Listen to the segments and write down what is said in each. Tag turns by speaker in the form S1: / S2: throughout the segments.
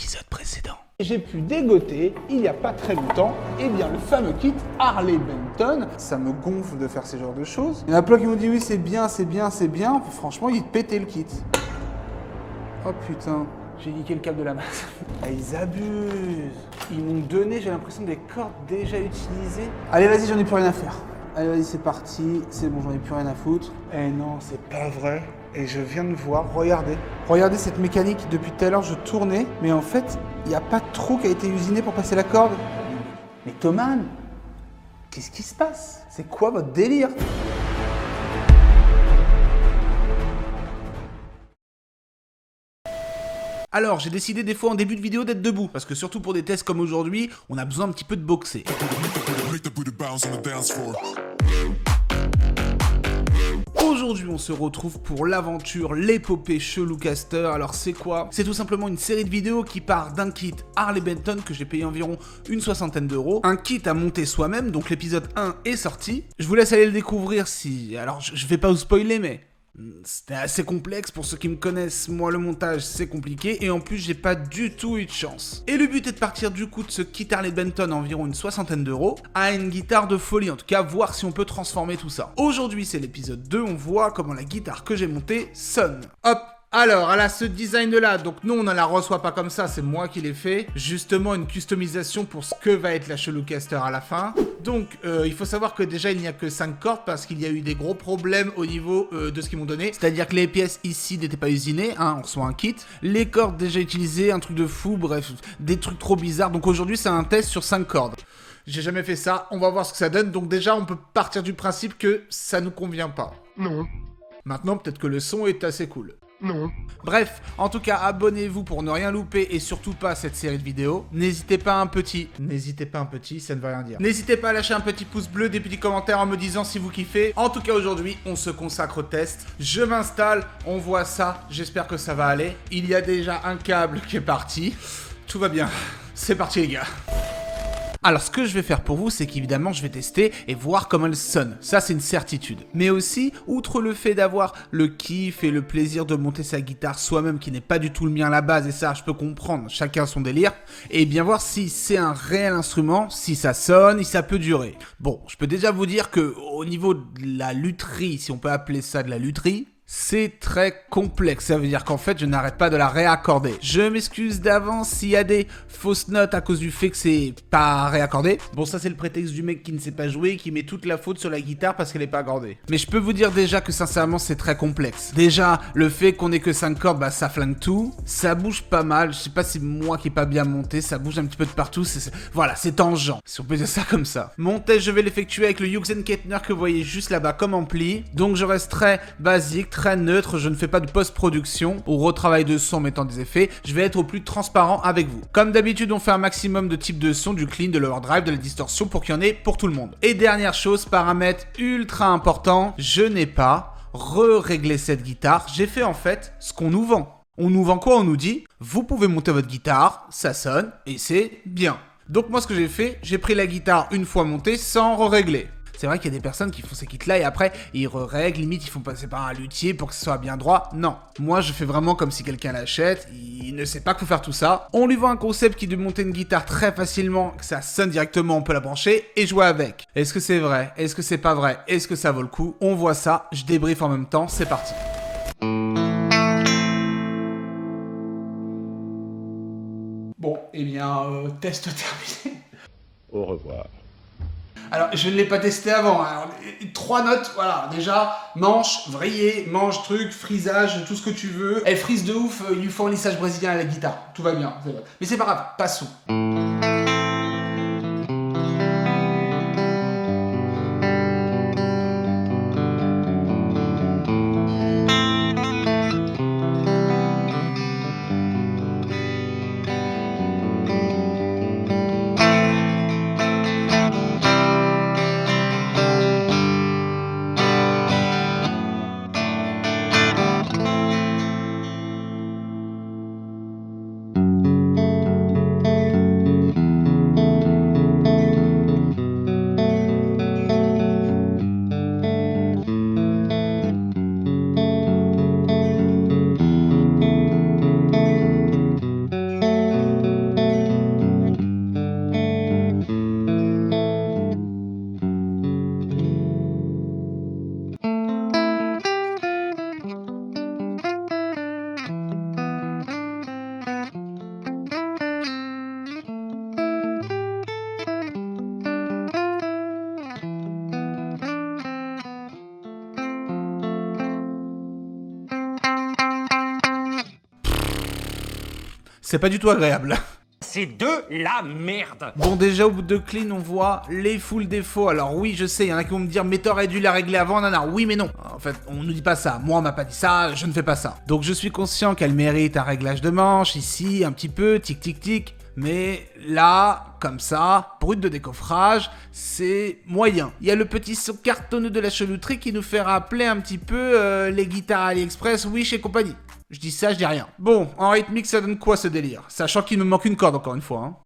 S1: l'épisode précédent.
S2: J'ai pu dégoter, il n'y a pas très longtemps, eh bien le fameux kit Harley Benton. Ça me gonfle de faire ce genre de choses. Il y en a plein qui m'ont dit oui c'est bien, c'est bien, c'est bien. Franchement, il pétait le kit. Oh putain, j'ai niqué le câble de la masse. Ah, ils abusent. Ils m'ont donné, j'ai l'impression, des cordes déjà utilisées. Allez vas-y, j'en ai plus rien à faire. Allez vas-y, c'est parti. C'est bon, j'en ai plus rien à foutre. Eh non, c'est pas vrai. Et je viens de voir, regardez. Regardez cette mécanique, depuis tout à l'heure je tournais, mais en fait, il n'y a pas de trou qui a été usiné pour passer la corde. Mais Thomas, qu'est-ce qui se passe? C'est quoi votre délire?
S1: Alors, j'ai décidé des fois en début de vidéo d'être debout, parce que surtout pour des tests comme aujourd'hui, on a besoin un petit peu de boxer. Aujourd'hui, on se retrouve pour l'aventure, l'épopée Cheloucaster. Alors, c'est quoi? C'est tout simplement une série de vidéos qui part d'un kit Harley Benton que j'ai payé environ une soixantaine d'euros. Un kit à monter soi-même, donc l'épisode 1 est sorti. Je vous laisse aller le découvrir si... Alors, je vais pas vous spoiler, mais... C'était assez complexe pour ceux qui me connaissent, moi le montage c'est compliqué et en plus j'ai pas du tout eu de chance. Et le but est de partir du coup de ce kit Harley Benton à environ une soixantaine d'euros à une guitare de folie, en tout cas voir si on peut transformer tout ça. Aujourd'hui c'est l'épisode 2, on voit comment la guitare que j'ai montée sonne. Hop. Alors, elle a ce design là, donc nous on ne la reçoit pas comme ça, c'est moi qui l'ai fait. Justement une customisation pour ce que va être la Cheloucaster à la fin. Donc il faut savoir que déjà il n'y a que 5 cordes parce qu'il y a eu des gros problèmes au niveau de ce qu'ils m'ont donné. C'est-à-dire que les pièces ici n'étaient pas usinées, hein, on reçoit un kit. Les cordes déjà utilisées, un truc de fou, bref, des trucs trop bizarres. Donc aujourd'hui c'est un test sur 5 cordes. J'ai jamais fait ça, on va voir ce que ça donne. Donc déjà on peut partir du principe que ça nous convient pas.
S3: Non.
S1: Maintenant peut-être que le son est assez cool.
S3: Non.
S1: Bref, en tout cas, abonnez-vous pour ne rien louper et surtout pas cette série de vidéos. N'hésitez pas un petit, ça ne veut rien dire. N'hésitez pas à lâcher un petit pouce bleu, des petits commentaires en me disant si vous kiffez. En tout cas, aujourd'hui, on se consacre au test. Je m'installe, on voit ça, j'espère que ça va aller. Il y a déjà un câble qui est parti. Tout va bien. C'est parti les gars. Alors ce que je vais faire pour vous, c'est qu'évidemment je vais tester et voir comment elle sonne, ça c'est une certitude. Mais aussi, outre le fait d'avoir le kiff et le plaisir de monter sa guitare soi-même qui n'est pas du tout le mien à la base, et ça je peux comprendre, chacun son délire, et bien voir si c'est un réel instrument, si ça sonne, si ça peut durer. Bon, je peux déjà vous dire que au niveau de la lutherie, si on peut appeler ça de la lutherie, c'est très complexe, ça veut dire qu'en fait je n'arrête pas de la réaccorder. Je m'excuse d'avance s'il y a des fausses notes à cause du fait que c'est pas réaccordé. Bon ça c'est le prétexte du mec qui ne sait pas jouer, qui met toute la faute sur la guitare parce qu'elle est pas accordée. Mais je peux vous dire déjà que sincèrement c'est très complexe. Déjà le fait qu'on ait que 5 cordes, bah ça flingue tout. Ça bouge pas mal, je sais pas si moi qui est pas bien monté, ça bouge un petit peu de partout. Voilà, c'est tangent, si on peut dire ça comme ça. Mon test je vais l'effectuer avec le Hughes & Kettner que vous voyez juste là-bas comme ampli. Donc je reste très basique, très neutre, je ne fais pas de post-production ou retravail de son mettant des effets, je vais être au plus transparent avec vous. Comme d'habitude, on fait un maximum de types de son, du clean, de l'overdrive, de la distorsion pour qu'il y en ait pour tout le monde. Et dernière chose, paramètre ultra important, je n'ai pas réglé cette guitare, j'ai fait en fait ce qu'on nous vend. On nous vend quoi? On nous dit, vous pouvez monter votre guitare, ça sonne et c'est bien. Donc moi ce que j'ai fait, j'ai pris la guitare une fois montée sans régler. C'est vrai qu'il y a des personnes qui font ces kits-là et après, ils règlent, limite, ils font passer par un luthier pour que ce soit bien droit. Non. Moi, je fais vraiment comme si quelqu'un l'achète, il ne sait pas qu'il faut faire tout ça. On lui vend un concept qui de monter une guitare très facilement, que ça sonne directement, on peut la brancher et jouer avec. Est-ce que c'est vrai? Est-ce que c'est pas vrai? Est-ce que ça vaut le coup? On voit ça, je débriefe en même temps, c'est parti.
S2: Bon, eh bien, test terminé.
S3: Au revoir.
S2: Alors, je ne l'ai pas testé avant. Alors, 3 notes, voilà. Déjà, manche, vrillé, manche, truc, frisage, tout ce que tu veux. Elle frise de ouf, il lui faut un lissage brésilien à la guitare. Tout va bien, c'est vrai. Mais c'est pas grave, passons.
S1: C'est pas du tout agréable.
S3: C'est de la merde.
S1: Bon, déjà au bout de clean, on voit les full défauts. Alors oui, je sais, il y en a qui vont me dire mais t'aurais dû la régler avant, nana. Oui mais non. En fait, on nous dit pas ça. Moi, on m'a pas dit ça, je ne fais pas ça. Donc je suis conscient qu'elle mérite un réglage de manche, ici, un petit peu, tic tic tic. Mais là, comme ça, brut de décoffrage, c'est moyen. Il y a le petit son cartonneux de la chelouterie qui nous fait rappeler un petit peu les guitares AliExpress, Wish et compagnie. Je dis ça, je dis rien. Bon, en rythmique, ça donne quoi ce délire? Sachant qu'il nous manque une corde encore une fois, hein.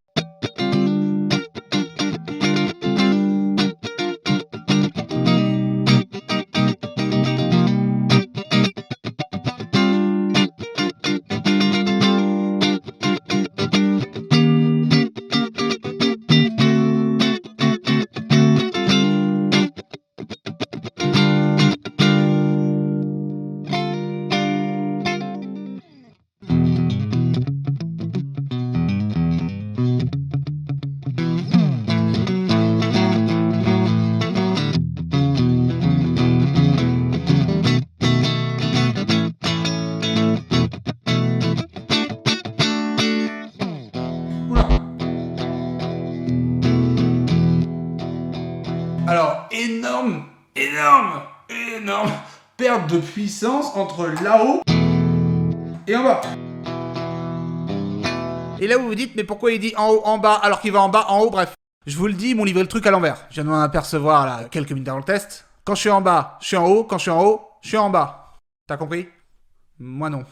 S1: Alors, énorme perte de puissance entre là-haut et en bas. Et là, vous vous dites, mais pourquoi il dit en haut, en bas, alors qu'il va en bas, en haut, bref. Je vous le dis, ils m'ont livré le truc à l'envers. Je viens de m'en apercevoir, là, quelques minutes avant le test. Quand je suis en bas, je suis en haut. Quand je suis en haut, je suis en bas. T'as compris? Moi non.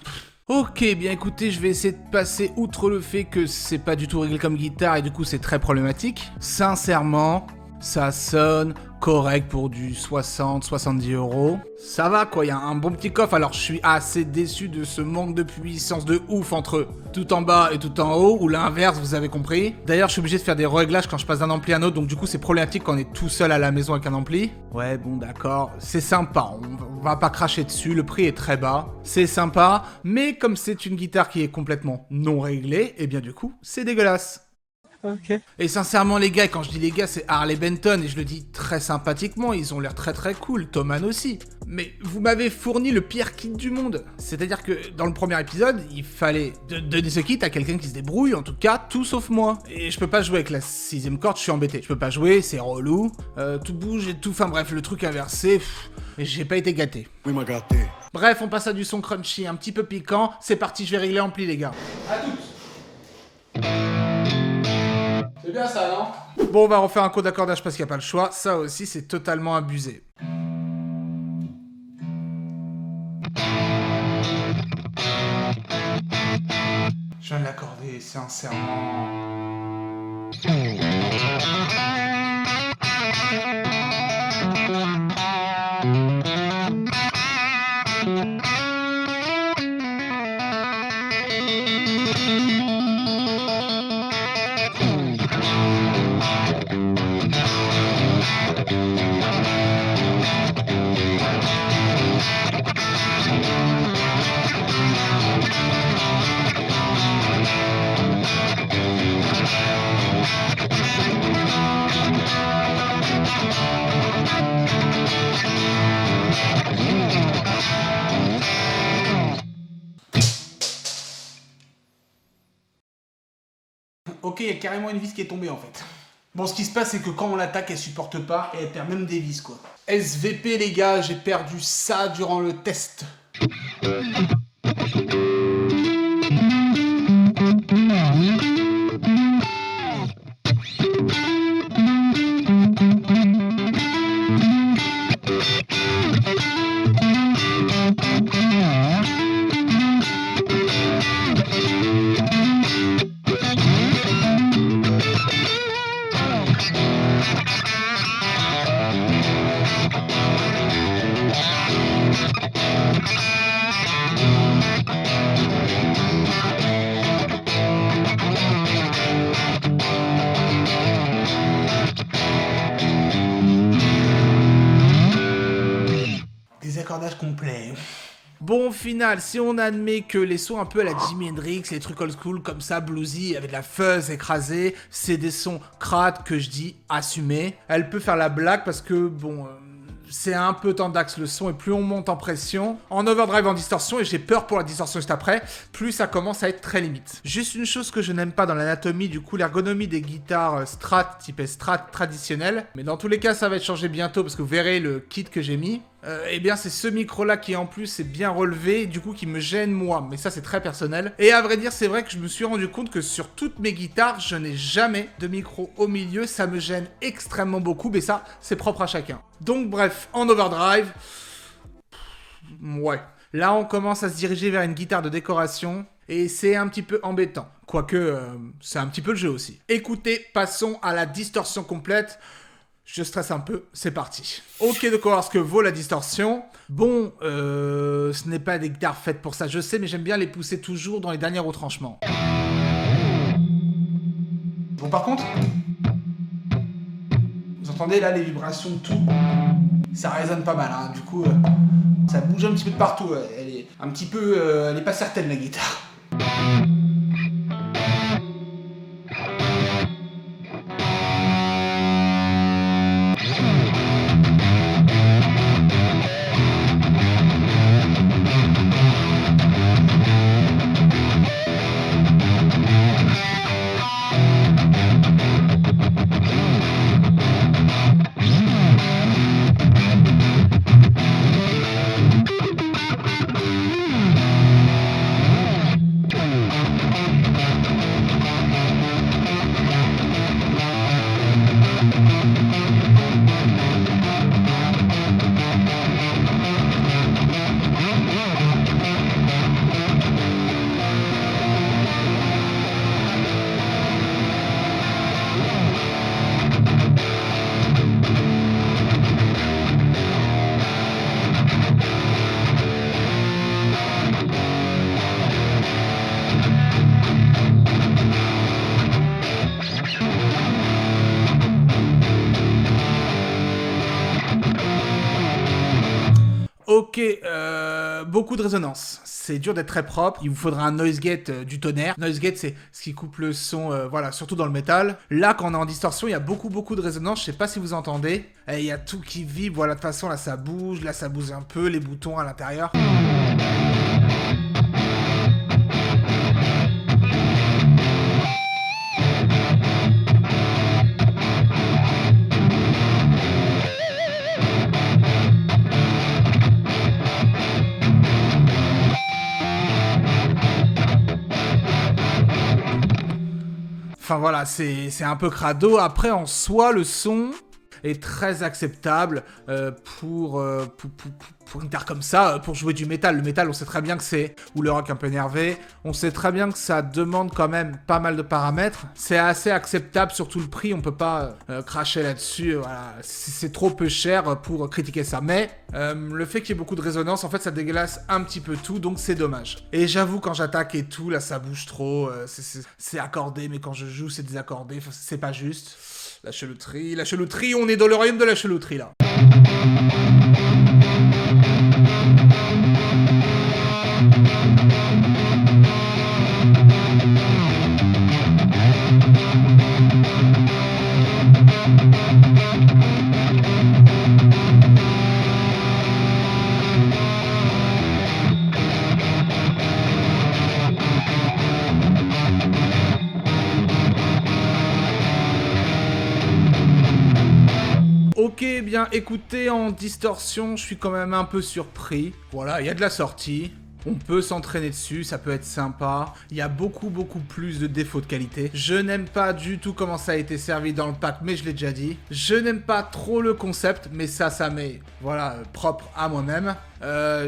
S1: Ok, bien écoutez, je vais essayer de passer outre le fait que c'est pas du tout réglé comme guitare et du coup c'est très problématique. Sincèrement, ça sonne correct pour du 60-70 €. Ça va quoi, il y a un bon petit coffre, alors je suis assez déçu de ce manque de puissance de ouf entre tout en bas et tout en haut, ou l'inverse, vous avez compris. D'ailleurs, je suis obligé de faire des réglages quand je passe d'un ampli à un autre, donc du coup c'est problématique quand on est tout seul à la maison avec un ampli. Ouais, bon d'accord, c'est sympa, on va pas cracher dessus, le prix est très bas, c'est sympa, mais comme c'est une guitare qui est complètement non réglée, et bien du coup, c'est dégueulasse.
S3: Ok.
S1: Et sincèrement les gars, quand je dis les gars, c'est Harley Benton et je le dis très sympathiquement, ils ont l'air très très cool, Thomann aussi. Mais vous m'avez fourni le pire kit du monde. C'est-à-dire que dans le premier épisode, il fallait donner ce kit à quelqu'un qui se débrouille, en tout cas tout sauf moi. Et je peux pas jouer avec la 6ème corde, je suis embêté. Je peux pas jouer, c'est relou, tout bouge et tout, enfin bref, le truc inversé, et j'ai pas été gâté.
S4: Oui, m'a gâté.
S1: Bref, on passe à du son crunchy, un petit peu piquant, c'est parti, je vais régler l'ampli les gars. À toutes. C'est bien ça, non? Bon, on va refaire un coup d'accordage parce qu'il n'y a pas le choix. Ça aussi, c'est totalement abusé. Je viens de l'accorder, sincèrement. Ok, il y a carrément une vis qui est tombée en fait. Bon, ce qui se passe, c'est que quand on l'attaque, elle supporte pas et elle perd même des vis, quoi. SVP, les gars, j'ai perdu ça durant le test. Désaccordage complet. Bon, au final, si on admet que les sons un peu à la Jimi Hendrix, les trucs old school comme ça, bluesy, avec de la fuzz écrasée, c'est des sons crades que je dis assumés. Elle peut faire la blague parce que, bon, c'est un peu tendax le son, et plus on monte en pression, en overdrive, en distorsion, et j'ai peur pour la distorsion juste après, plus ça commence à être très limite. Juste une chose que je n'aime pas dans l'anatomie, du coup l'ergonomie des guitares Strat, type Strat traditionnelles, mais dans tous les cas ça va être changé bientôt, parce que vous verrez le kit que j'ai mis, eh bien c'est ce micro là qui en plus est bien relevé, du coup qui me gêne moi, mais ça c'est très personnel. Et à vrai dire c'est vrai que je me suis rendu compte que sur toutes mes guitares je n'ai jamais de micro au milieu, ça me gêne extrêmement beaucoup, mais ça c'est propre à chacun. Donc bref, en overdrive, ouais, là on commence à se diriger vers une guitare de décoration, et c'est un petit peu embêtant, quoique c'est un petit peu le jeu aussi. Écoutez, passons à la distorsion complète. Je stresse un peu, c'est parti. Ok, de voir ce que vaut la distorsion. Bon, ce n'est pas des guitares faites pour ça, je sais, mais j'aime bien les pousser toujours dans les derniers retranchements.
S2: Bon, par contre, vous entendez là les vibrations de tout? Ça résonne pas mal, hein. Du coup, ça bouge un petit peu de partout. Elle est un petit peu, elle est pas certaine la guitare.
S1: Ok, beaucoup de résonance. C'est dur d'être très propre. Il vous faudra un noise gate du tonnerre. Noise gate, c'est ce qui coupe le son, voilà, surtout dans le métal. Là, quand on est en distorsion, il y a beaucoup de résonance. Je sais pas si vous entendez. Et il y a tout qui vibre. Voilà, de toute façon, là, ça bouge un peu. Les boutons à l'intérieur. Enfin voilà, c'est un peu crado. Après, en soi, le son est très acceptable pour une guitare comme ça, pour jouer du métal. Le métal, on sait très bien que c'est... Ou le rock un peu énervé. On sait très bien que ça demande quand même pas mal de paramètres. C'est assez acceptable, surtout le prix. On peut pas cracher là-dessus. Voilà. C'est trop peu cher pour critiquer ça. Mais le fait qu'il y ait beaucoup de résonance, en fait, ça déglace un petit peu tout. Donc c'est dommage. Et j'avoue, quand j'attaque et tout, là, ça bouge trop. C'est accordé, mais quand je joue, c'est désaccordé. Enfin, c'est pas juste. La chelouterie, on est dans le royaume de la chelouterie, là. Ok, bien écoutez, en distorsion, je suis quand même un peu surpris. Voilà, il y a de la sortie. On peut s'entraîner dessus, ça peut être sympa. Il y a beaucoup plus de défauts de qualité. Je n'aime pas du tout comment ça a été servi dans le pack, mais je l'ai déjà dit. Je n'aime pas trop le concept, mais ça m'est, voilà, propre à moi-même.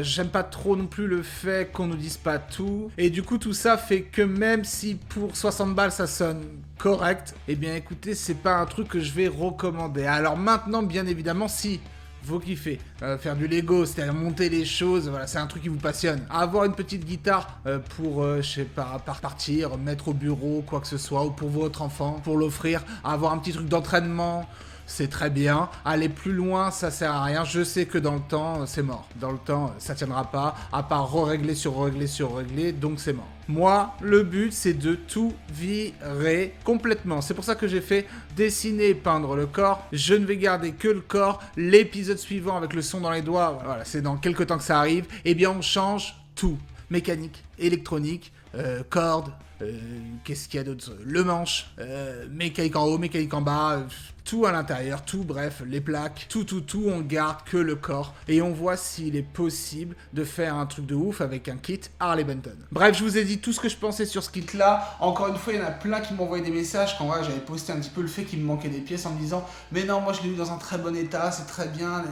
S1: J'aime pas trop non plus le fait qu'on nous dise pas tout. Et du coup, tout ça fait que même si pour 60 balles, ça sonne correct, eh bien écoutez, c'est pas un truc que je vais recommander. Alors maintenant, bien évidemment, si... vous kiffez, faire du Lego, c'est-à-dire monter les choses, voilà, c'est un truc qui vous passionne. Avoir une petite guitare pour, je sais pas, partir, mettre au bureau, quoi que ce soit, ou pour votre enfant, pour l'offrir, avoir un petit truc d'entraînement, c'est très bien. Aller plus loin, ça sert à rien. Je sais que dans le temps, c'est mort. Dans le temps, ça tiendra pas, à part régler sur régler, donc c'est mort. Moi, le but, c'est de tout virer complètement. C'est pour ça que j'ai fait dessiner et peindre le corps. Je ne vais garder que le corps. L'épisode suivant, avec le son dans les doigts, voilà, c'est dans quelques temps que ça arrive. Eh bien, on change tout. Mécanique, électronique, cordes, qu'est-ce qu'il y a d'autre? Le manche, mécanique en haut, mécanique en bas, tout à l'intérieur, tout, bref, les plaques, tout, on garde que le corps. Et on voit s'il est possible de faire un truc de ouf avec un kit Harley Benton. Bref, je vous ai dit tout ce que je pensais sur ce kit-là. Encore une fois, il y en a plein qui m'ont envoyé des messages quand voilà, j'avais posté un petit peu le fait qu'il me manquait des pièces en me disant « Mais non, moi je l'ai eu dans un très bon état, c'est très bien. »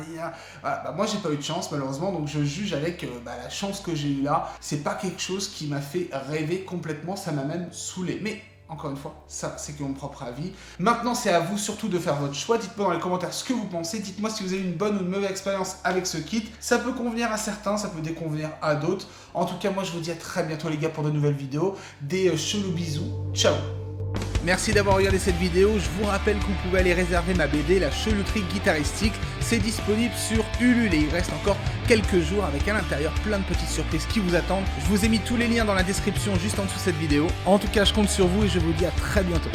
S1: Voilà, bah, moi, j'ai pas eu de chance, malheureusement, donc je juge avec la chance que j'ai eue là. C'est pas quelque chose qui m'a fait rêver complètement, ça m'a même saoulé. Mais encore une fois, ça c'est que mon propre avis. Maintenant, c'est à vous surtout de faire votre choix. Dites-moi dans les commentaires ce que vous pensez. Dites-moi si vous avez une bonne ou une mauvaise expérience avec ce kit. Ça peut convenir à certains, ça peut déconvenir à d'autres. En tout cas, moi je vous dis à très bientôt les gars pour de nouvelles vidéos. Des chelous bisous. Ciao. Merci d'avoir regardé cette vidéo. Je vous rappelle que vous pouvez aller réserver ma BD, La Chelouterie Guitaristique. C'est disponible sur Ulule et il reste encore quelques jours avec à l'intérieur plein de petites surprises qui vous attendent. Je vous ai mis tous les liens dans la description juste en dessous de cette vidéo. En tout cas, je compte sur vous et je vous dis à très bientôt.